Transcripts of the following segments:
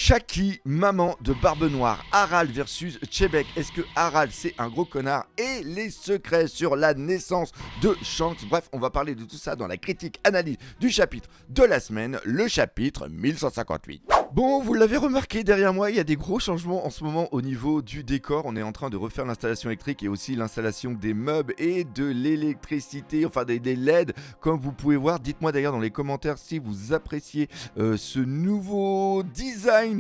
Shaki, maman de Barbe Noire, Harald versus Chebek. Est-ce que Harald c'est un gros connard? Et les secrets sur la naissance de Shanks. Bref, on va parler de tout ça dans la critique analyse du chapitre de la semaine, le chapitre 1158. Bon, vous l'avez remarqué, derrière moi, il y a des gros changements en ce moment au niveau du décor. On est en train de refaire l'installation électrique et aussi l'installation des meubles et de l'électricité, enfin des LED, comme vous pouvez voir. Dites-moi d'ailleurs dans les commentaires si vous appréciez ce nouveau design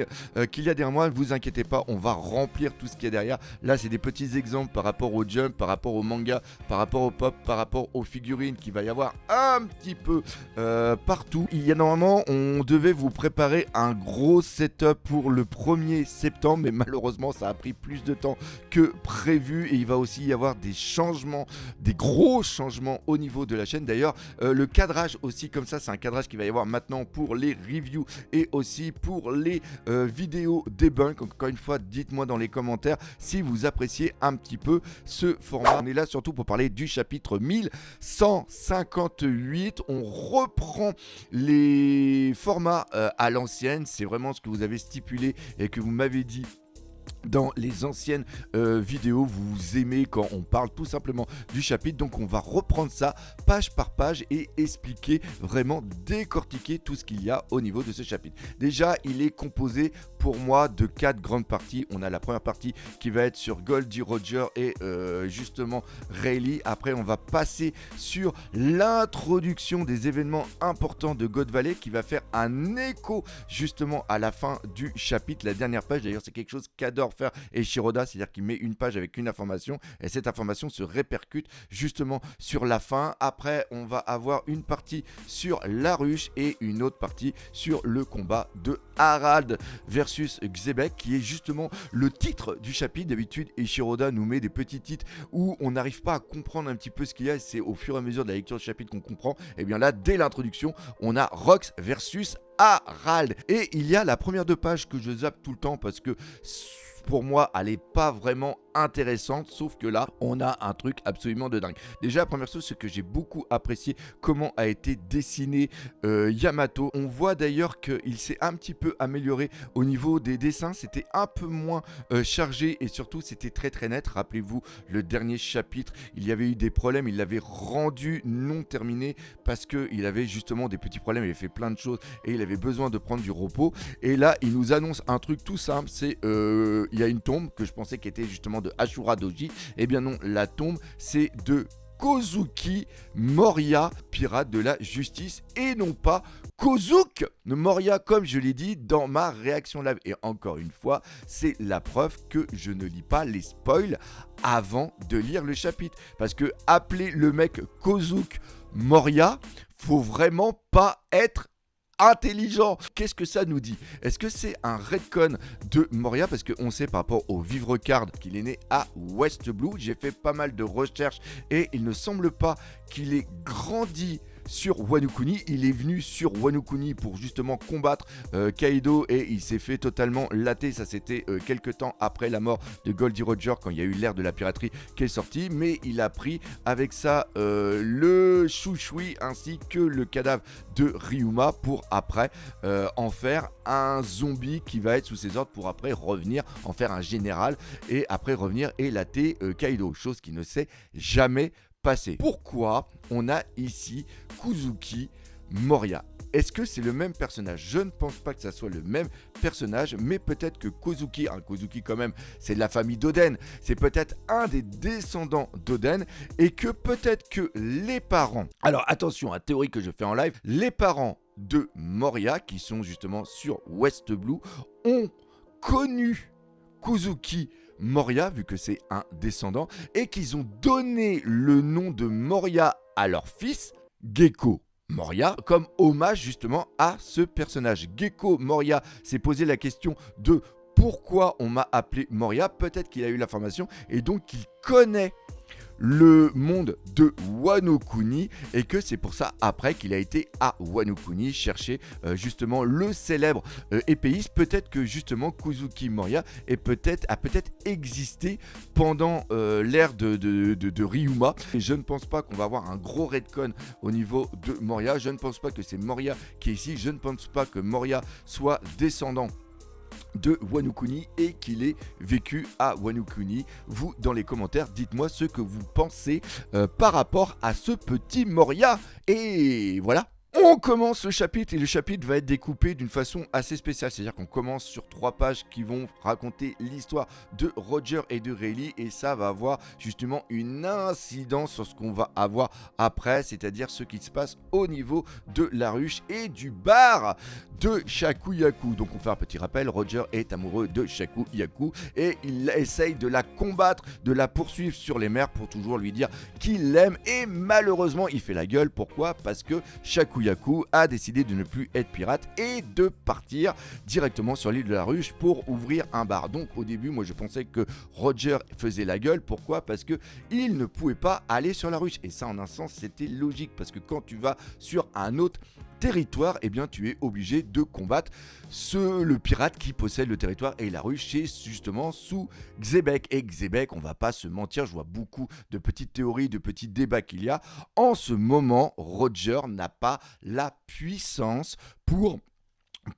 qu'il y a derrière moi. Ne vous inquiétez pas, on va remplir tout ce qu'il y a derrière. Là, c'est des petits exemples par rapport au jump, par rapport au manga, par rapport au pop, par rapport aux figurines qu'il va y avoir un petit peu partout. Il y a normalement, on devait vous préparer un gros setup pour le 1er septembre, mais malheureusement ça a pris plus de temps que prévu et il va aussi y avoir des changements, des gros changements au niveau de la chaîne. D'ailleurs le cadrage aussi comme ça, c'est un cadrage qu'il va y avoir maintenant pour les reviews et aussi pour les vidéos debunk. Encore une fois, dites-moi dans les commentaires si vous appréciez un petit peu ce format. On est là surtout pour parler du chapitre 1158. On reprend les formats à l'ancienne. C'est vraiment ce que vous avez stipulé et que vous m'avez dit dans les anciennes vidéos. Vous aimez quand on parle tout simplement du chapitre, donc on va reprendre ça page par page et expliquer, vraiment décortiquer tout ce qu'il y a au niveau de ce chapitre. Déjà, il est composé pour moi de 4 grandes parties. On a la première partie qui va être sur Goldie Roger et justement Rayleigh. Après, on va passer sur l'introduction des événements importants de God Valley qui va faire un écho justement à la fin du chapitre. La dernière page, d'ailleurs, c'est quelque chose qu'adore faire Eiichiro-Oda, c'est-à-dire qu'il met une page avec une information et cette information se répercute justement sur la fin. Après, on va avoir une partie sur la ruche et une autre partie sur le combat de Harald versus Xebec, qui est justement le titre du chapitre. D'habitude, Eiichiro-Oda nous met des petits titres où on n'arrive pas à comprendre un petit peu ce qu'il y a et c'est au fur et à mesure de la lecture du chapitre qu'on comprend. Et bien là, dès l'introduction, on a Rox versus Harald. Et il y a la première 2 pages que je zappe tout le temps parce que pour moi, elle n'est pas vraiment intéressante, sauf que là, on a un truc absolument de dingue. Déjà, la première chose, c'est que j'ai beaucoup apprécié comment a été dessiné Yamato. On voit d'ailleurs qu'il s'est un petit peu amélioré au niveau des dessins. C'était un peu moins chargé et surtout, c'était très très net. Rappelez-vous, le dernier chapitre, il y avait eu des problèmes. Il l'avait rendu non terminé parce qu'il avait justement des petits problèmes. Il avait fait plein de choses et il avait besoin de prendre du repos. Et là, il nous annonce un truc tout simple, c'est il y a une tombe que je pensais qu'était justement de Ashura Doji. Eh bien non, la tombe c'est de Kozuki Moria, pirate de la justice, et non pas Kozuki Moria, comme je l'ai dit dans ma réaction live. Et encore une fois, c'est la preuve que je ne lis pas les spoils avant de lire le chapitre. Parce que appeler le mec Kozuki Moria, faut vraiment pas être intelligent. Qu'est-ce que ça nous dit? Est-ce que c'est un retcon de Moria? Parce qu'on sait par rapport au vivre card qu'il est né à West Blue. J'ai fait pas mal de recherches et il ne semble pas qu'il ait grandi sur Wano Kuni. Il est venu sur Wano Kuni pour justement combattre Kaido et il s'est fait totalement latter. Ça c'était quelques temps après la mort de Goldie Roger quand il y a eu l'ère de la piraterie qui est sortie. Mais il a pris avec ça le Shushui ainsi que le cadavre de Ryuma pour après en faire un zombie qui va être sous ses ordres pour après revenir en faire un général et après revenir et latter Kaido. Chose qui ne s'est jamais passé. Pourquoi on a ici Kozuki Moria? Est-ce que c'est le même personnage? Je ne pense pas que ça soit le même personnage, mais peut-être que Kozuki quand même, c'est de la famille d'Oden, c'est peut-être un des descendants d'Oden, et que peut-être que les parents, alors attention, à théorie que je fais en live, les parents de Moria, qui sont justement sur West Blue, ont connu Kozuki Moria, vu que c'est un descendant, et qu'ils ont donné le nom de Moria à leur fils, Gecko Moria, comme hommage justement à ce personnage. Gecko Moria s'est posé la question de pourquoi on m'a appelé Moria. Peut-être qu'il a eu l'information et donc il connaît le monde de Wano Kuni et que c'est pour ça après qu'il a été à Wano Kuni chercher justement le célèbre épéiste. Peut-être que justement Kozuki Moria a peut-être existé pendant l'ère de Ryuma. Et je ne pense pas qu'on va avoir un gros retcon au niveau de Moria. Je ne pense pas que c'est Moria qui est ici. Je ne pense pas que Moria soit descendant de Wano Kuni et qu'il ait vécu à Wano Kuni. Vous, dans les commentaires, dites-moi ce que vous pensez par rapport à ce petit Moria. Et voilà. On commence le chapitre et le chapitre va être découpé d'une façon assez spéciale. C'est-à-dire qu'on commence sur 3 pages qui vont raconter l'histoire de Roger et de Rayleigh et ça va avoir justement une incidence sur ce qu'on va avoir après, c'est-à-dire ce qui se passe au niveau de la ruche et du bar de Shakuyaku. Donc on fait un petit rappel, Roger est amoureux de Shakuyaku et il essaye de la combattre, de la poursuivre sur les mers pour toujours lui dire qu'il l'aime et malheureusement il fait la gueule. Pourquoi ? Parce que Shakuyaku a décidé de ne plus être pirate et de partir directement sur l'île de la Ruche pour ouvrir un bar. Donc au début, moi je pensais que Roger faisait la gueule. Pourquoi ? Parce que il ne pouvait pas aller sur la Ruche. Et ça, en un sens, c'était logique parce que quand tu vas sur un autre territoire, eh bien tu es obligé de combattre le pirate qui possède le territoire et la ruche c'est justement sous Xebec. Et Xebec, on va pas se mentir, je vois beaucoup de petites théories, de petits débats qu'il y a. En ce moment, Roger n'a pas la puissance pour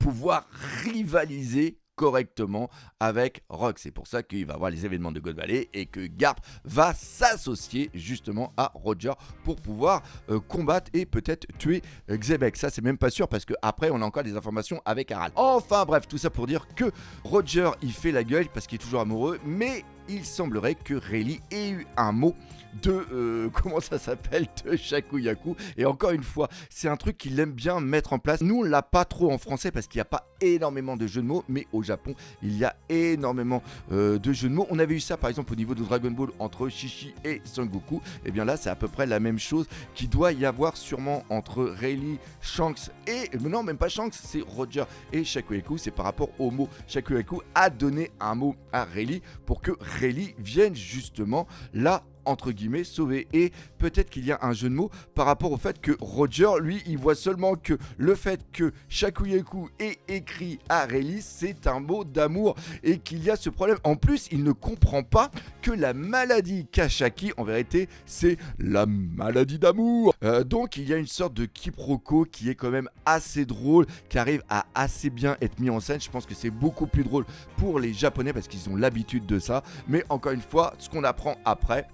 pouvoir rivaliser correctement avec Rock. C'est pour ça qu'il va avoir les événements de God Valley et que Garp va s'associer justement à Roger pour pouvoir combattre et peut-être tuer Xebec. Ça, c'est même pas sûr parce qu'après, on a encore des informations avec Harald. Enfin bref, tout ça pour dire que Roger, il fait la gueule parce qu'il est toujours amoureux, mais il semblerait que Rayleigh ait eu un mot de comment ça s'appelle, de Shakuyaku. Et encore une fois, c'est un truc qu'il aime bien mettre en place. Nous, on l'a pas trop en français parce qu'il n'y a pas énormément de jeux de mots, mais au Japon, il y a énormément de jeux de mots. On avait eu ça par exemple au niveau de Dragon Ball entre Shishi et Son Goku. Et bien là, c'est à peu près la même chose qui doit y avoir sûrement entre Rayleigh, Shanks et... non, même pas Shanks, c'est Roger et Shakuyaku. C'est par rapport au mot. Shakuyaku a donné un mot à Rayleigh pour que Rayleigh vienne justement là entre guillemets sauvé. Et peut-être qu'il y a un jeu de mots par rapport au fait que Roger, lui, il voit seulement que le fait que Shakuyaku ait écrit à Rayleigh, c'est un mot d'amour et qu'il y a ce problème. En plus, il ne comprend pas que la maladie Kashaki, en vérité, c'est la maladie d'amour. Donc, il y a une sorte de quiproquo qui est quand même assez drôle, qui arrive à assez bien être mis en scène. Je pense que c'est beaucoup plus drôle pour les Japonais parce qu'ils ont l'habitude de ça. Mais encore une fois, ce qu'on apprend après,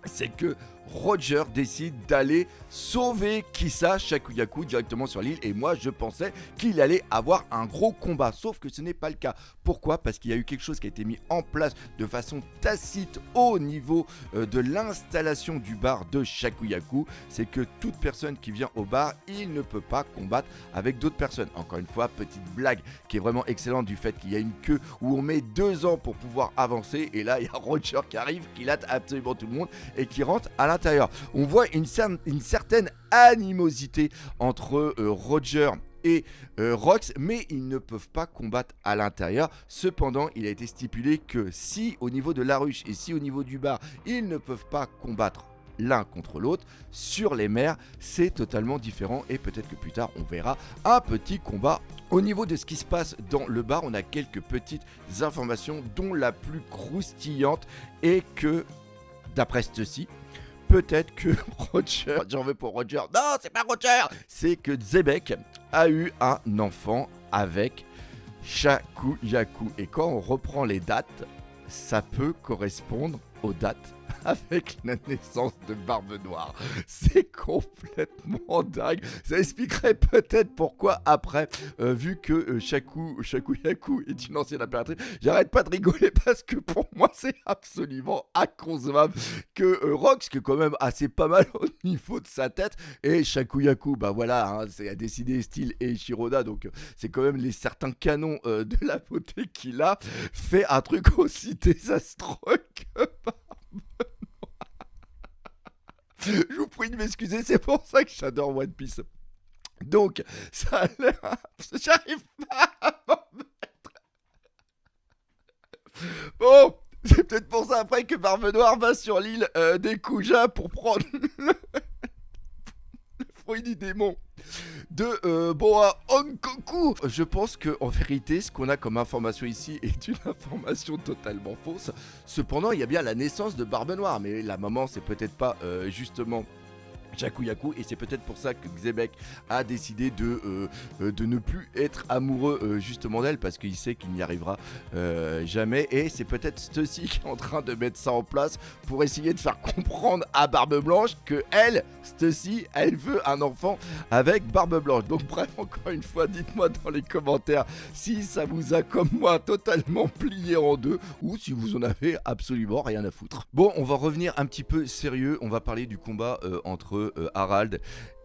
c'est que Roger décide d'aller sauver Kissa Shakuyaku directement sur l'île et moi je pensais qu'il allait avoir un gros combat, sauf que ce n'est pas le cas. Pourquoi ? Parce qu'il y a eu quelque chose qui a été mis en place de façon tacite au niveau de l'installation du bar de Shakuyaku, c'est que toute personne qui vient au bar, il ne peut pas combattre avec d'autres personnes. Encore une fois, petite blague qui est vraiment excellente du fait qu'il y a une queue où on met 2 ans pour pouvoir avancer et là il y a Roger qui arrive, qui latte absolument tout le monde et qui rentre à l'intérieur. On voit une certaine animosité entre Roger et Rox, mais ils ne peuvent pas combattre à l'intérieur. Cependant, il a été stipulé que si au niveau de la ruche et si au niveau du bar, ils ne peuvent pas combattre l'un contre l'autre, sur les mers, c'est totalement différent et peut-être que plus tard, on verra un petit combat. Au niveau de ce qui se passe dans le bar, on a quelques petites informations dont la plus croustillante est que, d'après ceci, peut-être que Roger, j'en veux pour Roger, non c'est pas Roger, c'est que Xebec a eu un enfant avec Shakuyaku. Et quand on reprend les dates, ça peut correspondre aux dates avec la naissance de Barbe Noire. C'est complètement dingue. Ça expliquerait peut-être pourquoi après, vu que Shakuyaku est une ancienne impératrice, j'arrête pas de rigoler parce que pour moi c'est absolument inconcevable que Rox, qui est quand même assez pas mal au niveau de sa tête, et Shakuyaku, bah voilà, hein, c'est à décider style et Shiroda, donc c'est quand même les certains canons de la beauté qu'il a, fait un truc aussi désastreux que je vous prie de m'excuser, c'est pour ça que j'adore One Piece. Donc, ça a l'air... J'arrive pas à m'en mettre. Bon, c'est peut-être pour ça après que Barbe Noire va sur l'île des Kuja pour prendre le fruit du démon de Boa Hankoku. Je pense que en vérité, ce qu'on a comme information ici est une information totalement fausse. Cependant, il y a bien la naissance de Barbe Noire, mais la maman, c'est peut-être pas justement Jakuyaku, et c'est peut-être pour ça que Xebec a décidé de ne plus être amoureux justement d'elle, parce qu'il sait qu'il n'y arrivera jamais, et c'est peut-être Stussy qui est en train de mettre ça en place pour essayer de faire comprendre à Barbe Blanche que elle, Stussy, elle veut un enfant avec Barbe Blanche. Donc bref, encore une fois, dites-moi dans les commentaires si ça vous a comme moi totalement plié en deux, ou si vous en avez absolument rien à foutre. Bon, on va revenir un petit peu sérieux, on va parler du combat entre Harald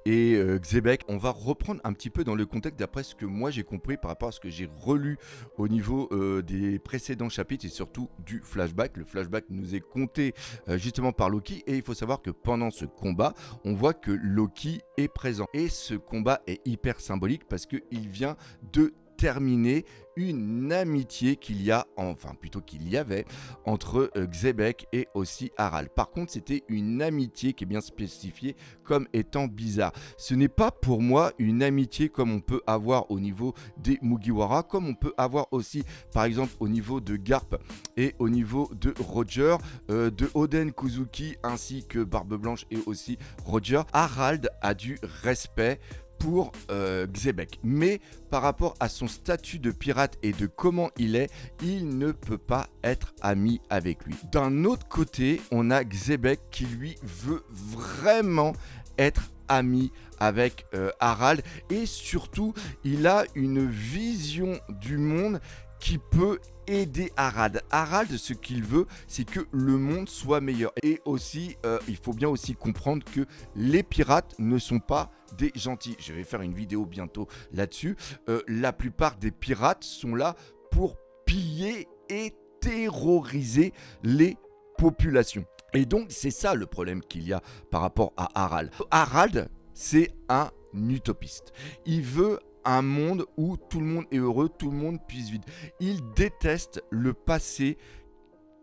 et Xebec. On va reprendre un petit peu dans le contexte d'après ce que moi j'ai compris par rapport à ce que j'ai relu au niveau des précédents chapitres et surtout du flashback. Le flashback nous est conté justement par Loki, et il faut savoir que pendant ce combat, on voit que Loki est présent. Et ce combat est hyper symbolique parce qu'il vient de terminer une amitié qu'il y avait entre Xebec et aussi Harald. Par contre, c'était une amitié qui est bien spécifiée comme étant bizarre. Ce n'est pas pour moi une amitié comme on peut avoir au niveau des Mugiwara, comme on peut avoir aussi par exemple au niveau de Garp et au niveau de Roger, de Oden Kuzuki ainsi que Barbe Blanche et aussi Roger. Harald a du respect pour Xebec, mais par rapport à son statut de pirate et de comment il ne peut pas être ami avec lui. D'un autre côté, on a Xebec qui lui veut vraiment être ami avec Harald, et surtout il a une vision du monde qui peut aider Harald. Harald, ce qu'il veut, c'est que le monde soit meilleur. Et aussi, il faut bien aussi comprendre que les pirates ne sont pas des gentils. Je vais faire une vidéo bientôt là-dessus. La plupart des pirates sont là pour piller et terroriser les populations. Et donc, c'est ça le problème qu'il y a par rapport à Harald. Harald, c'est un utopiste. Il veut un monde où tout le monde est heureux, tout le monde puisse vivre. Il déteste le passé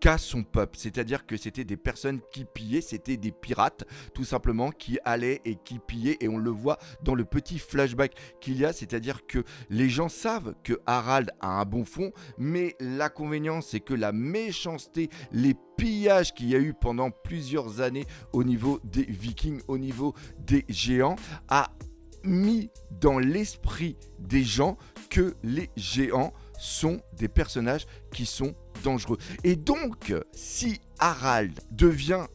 qu'a son peuple, c'est-à-dire que c'était des personnes qui pillaient, c'était des pirates tout simplement qui allaient et qui pillaient, et on le voit dans le petit flashback qu'il y a, c'est-à-dire que les gens savent que Harald a un bon fond, mais l'inconvénient c'est que la méchanceté, les pillages qu'il y a eu pendant plusieurs années au niveau des Vikings, au niveau des géants, a mis dans l'esprit des gens que les géants sont des personnages qui sont dangereux. Et donc, si Harald devient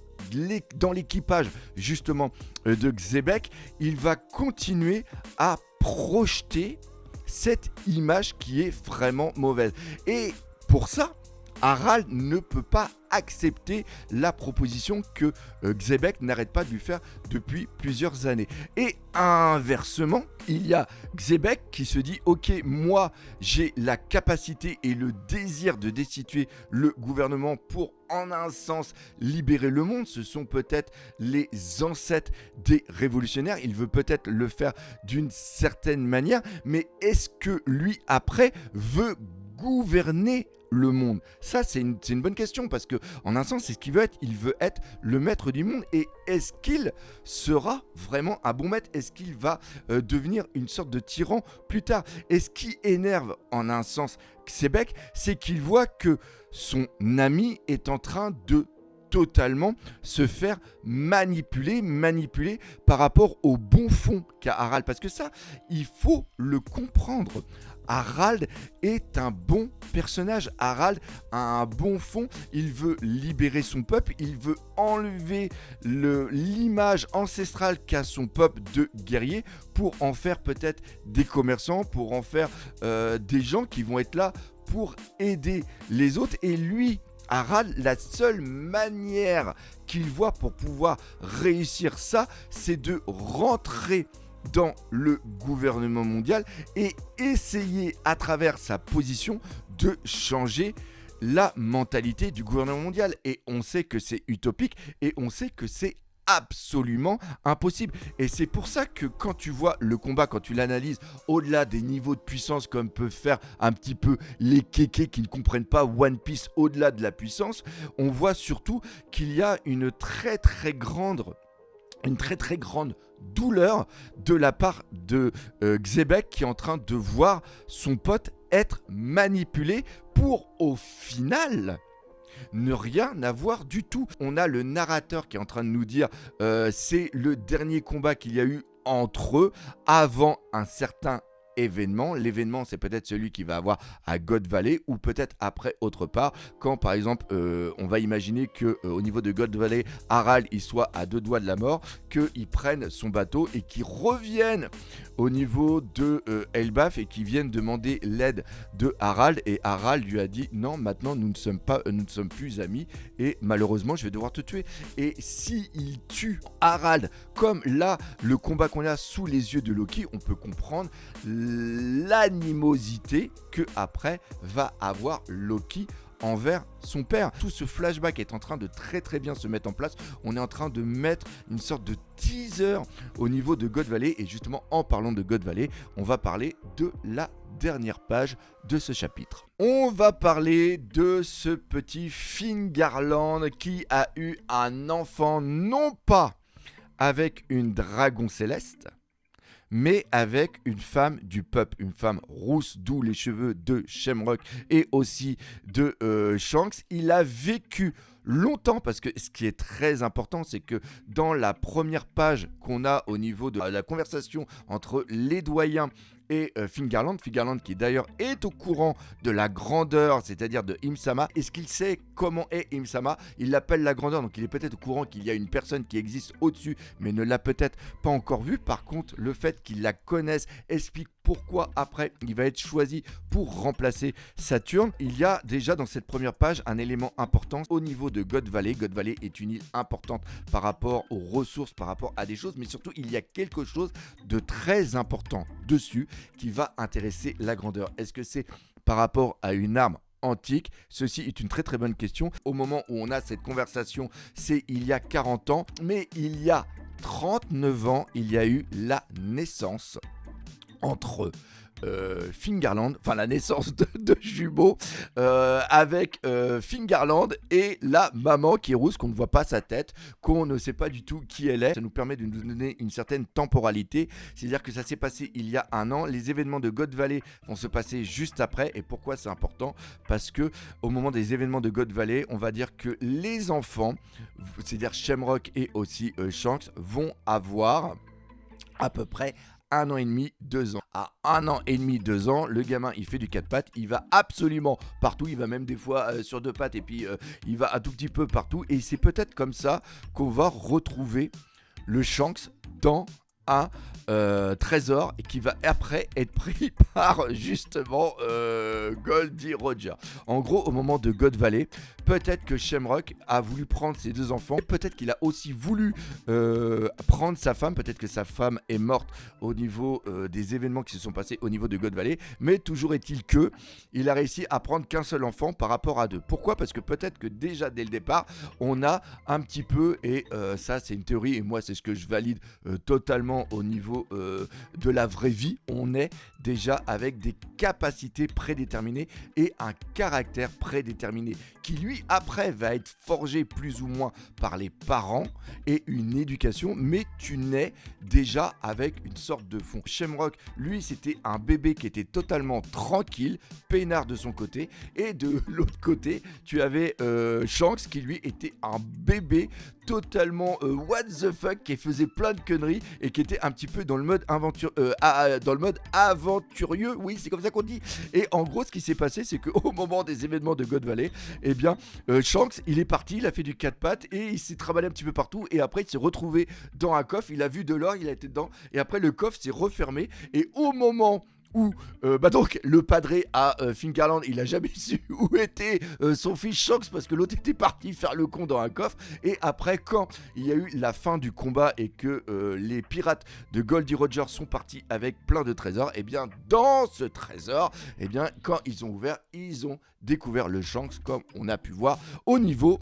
dans l'équipage justement de Xebec, il va continuer à projeter cette image qui est vraiment mauvaise. Et pour ça, Harald ne peut pas accepter la proposition que Xebec n'arrête pas de lui faire depuis plusieurs années. Et inversement, il y a Xebec qui se dit « Ok, moi j'ai la capacité et le désir de destituer le gouvernement pour en un sens libérer le monde. Ce sont peut-être les ancêtres des révolutionnaires. Il veut peut-être le faire d'une certaine manière, mais est-ce que lui après veut gouverner le monde? Ça, c'est une bonne question, parce que en un sens, c'est ce qu'il veut être. Il veut être le maître du monde. Et est-ce qu'il sera vraiment un bon maître? Est-ce qu'il va devenir une sorte de tyran plus tard? Et ce qui énerve en un sens Xebec, c'est qu'il voit que son ami est en train de totalement se faire manipuler par rapport au bon fond qu'a Harald. Parce que ça, il faut le comprendre. Harald est un bon personnage. Harald a un bon fond. Il veut libérer son peuple. Il veut enlever l'image ancestrale qu'a son peuple de guerriers pour en faire peut-être des commerçants, pour en faire des gens qui vont être là pour aider les autres. Et lui, Harald, la seule manière qu'il voit pour pouvoir réussir ça, c'est de rentrer dans le gouvernement mondial et essayer à travers sa position de changer la mentalité du gouvernement mondial. Et on sait que c'est utopique et on sait que c'est absolument impossible. Et c'est pour ça que quand tu vois le combat, quand tu l'analyses au-delà des niveaux de puissance comme peuvent faire un petit peu les kékés qui ne comprennent pas One Piece, au-delà de la puissance, on voit surtout qu'il y a une très très grande douleur de la part de Xebec, qui est en train de voir son pote être manipulé pour au final ne rien avoir du tout. On a le narrateur qui est en train de nous dire c'est le dernier combat qu'il y a eu entre eux avant un certain événement. L'événement, c'est peut-être celui qui va avoir à God Valley ou peut-être après autre part, quand par exemple on va imaginer que au niveau de God Valley, Harald il soit à 2 doigts de la mort, qu'il prenne son bateau et qu'il revienne au niveau de Elbaf et qui viennent demander l'aide de Harald, et Harald lui a dit non, maintenant nous ne sommes plus amis et malheureusement je vais devoir te tuer. Et si il tue Harald, comme là le combat qu'on a sous les yeux de Loki, on peut comprendre l'animosité que après va avoir Loki envers son père. Tout ce flashback est en train de très très bien se mettre en place. On est en train de mettre une sorte de teaser au niveau de God Valley, et justement en parlant de God Valley, on va parler de la dernière page de ce chapitre. On va parler de ce petit Fingarland qui a eu un enfant, non pas avec une dragon céleste, mais avec une femme du peuple, une femme rousse, d'où les cheveux de Shamrock et aussi de Shanks. Il a vécu longtemps, parce que ce qui est très important, c'est que dans la première page qu'on a au niveau de la conversation entre les doyens et Fingarland qui d'ailleurs est au courant de la grandeur, c'est-à-dire de Im-sama. Est-ce qu'il sait comment est Im-sama? Il l'appelle la grandeur, donc il est peut-être au courant qu'il y a une personne qui existe au-dessus, mais ne l'a peut-être pas encore vue. Par contre, le fait qu'il la connaisse explique pourquoi après il va être choisi pour remplacer Saturne. Il y a déjà dans cette première page un élément important au niveau de God Valley. God Valley est une île importante par rapport aux ressources, par rapport à des choses, mais surtout il y a quelque chose de très important dessus qui va intéresser la grandeur. Est-ce que c'est par rapport à une arme antique? Ceci est une très très bonne question. Au moment où on a cette conversation, c'est il y a 40 ans, mais il y a 39 ans, il y a eu la naissance entre Fingarland, enfin la naissance de jumeaux avec Fingarland et la maman qui est rousse, qu'on ne voit pas sa tête, qu'on ne sait pas du tout qui elle est. Ça nous permet de nous donner une certaine temporalité, c'est-à-dire que ça s'est passé il y a un an. Les événements de God Valley vont se passer juste après. Et pourquoi c'est important? Parce que au moment des événements de God Valley, on va dire que les enfants, c'est-à-dire Shamrock et aussi Shanks, vont avoir à peu près 1 an et demi, 2 ans. À 1 an et demi, 2 ans, le gamin il fait du 4 pattes, il va absolument partout, il va même des fois sur 2 pattes et puis il va un tout petit peu partout. Et c'est peut-être comme ça qu'on va retrouver le Shanks dans un trésor et qui va après être pris par justement Goldie Roger. En gros, au moment de God Valley, peut-être que Shamrock a voulu prendre ses 2 enfants, peut-être qu'il a aussi voulu prendre sa femme, peut-être que sa femme est morte au niveau des événements qui se sont passés au niveau de God Valley, mais toujours est-il que il a réussi à prendre qu'un seul enfant par rapport à 2. Pourquoi? Parce que peut-être que déjà dès le départ, on a un petit peu, et ça c'est une théorie et moi c'est ce que je valide totalement au niveau de la vraie vie, on est déjà avec des capacités prédéterminées et un caractère prédéterminé qui lui après va être forgé plus ou moins par les parents et une éducation, mais tu nais déjà avec une sorte de fond. Shamrock, lui, c'était un bébé qui était totalement tranquille, peinard de son côté, et de l'autre côté, tu avais Shanks qui lui était un bébé totalement what the fuck, qui faisait plein de conneries et qui était un petit peu dans le mode aventurieux, oui c'est comme ça qu'on dit. Et en gros ce qui s'est passé, c'est qu'au moment des événements de God Valley, eh bien Shanks il est parti, il a fait du 4 pattes et il s'est trimballé un petit peu partout, et après il s'est retrouvé dans un coffre, il a vu de l'or, il a été dedans, et après le coffre s'est refermé, et au moment où donc le padré à Fingarland, il a jamais su où était son fils Shanks, parce que l'autre était parti faire le con dans un coffre. Et après, quand il y a eu la fin du combat et que les pirates de Goldie Roger sont partis avec plein de trésors, et bien dans ce trésor, et bien quand ils ont ouvert, ils ont découvert le Shanks, comme on a pu voir au niveau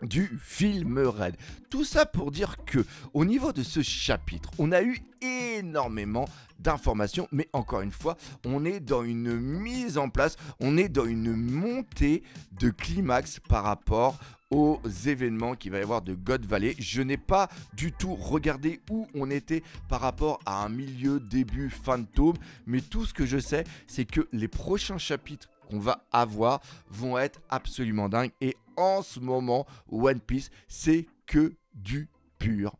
du film Red. Tout ça pour dire que au niveau de ce chapitre, on a eu énormément d'informations, mais encore une fois, on est dans une mise en place, on est dans une montée de climax par rapport aux événements qu'il va y avoir de God Valley. Je n'ai pas du tout regardé où on était par rapport à un milieu, début, fin de tome, mais tout ce que je sais, c'est que les prochains chapitres qu'on va avoir vont être absolument dingues, et en ce moment, One Piece, c'est que du pur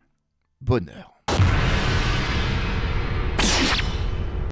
bonheur.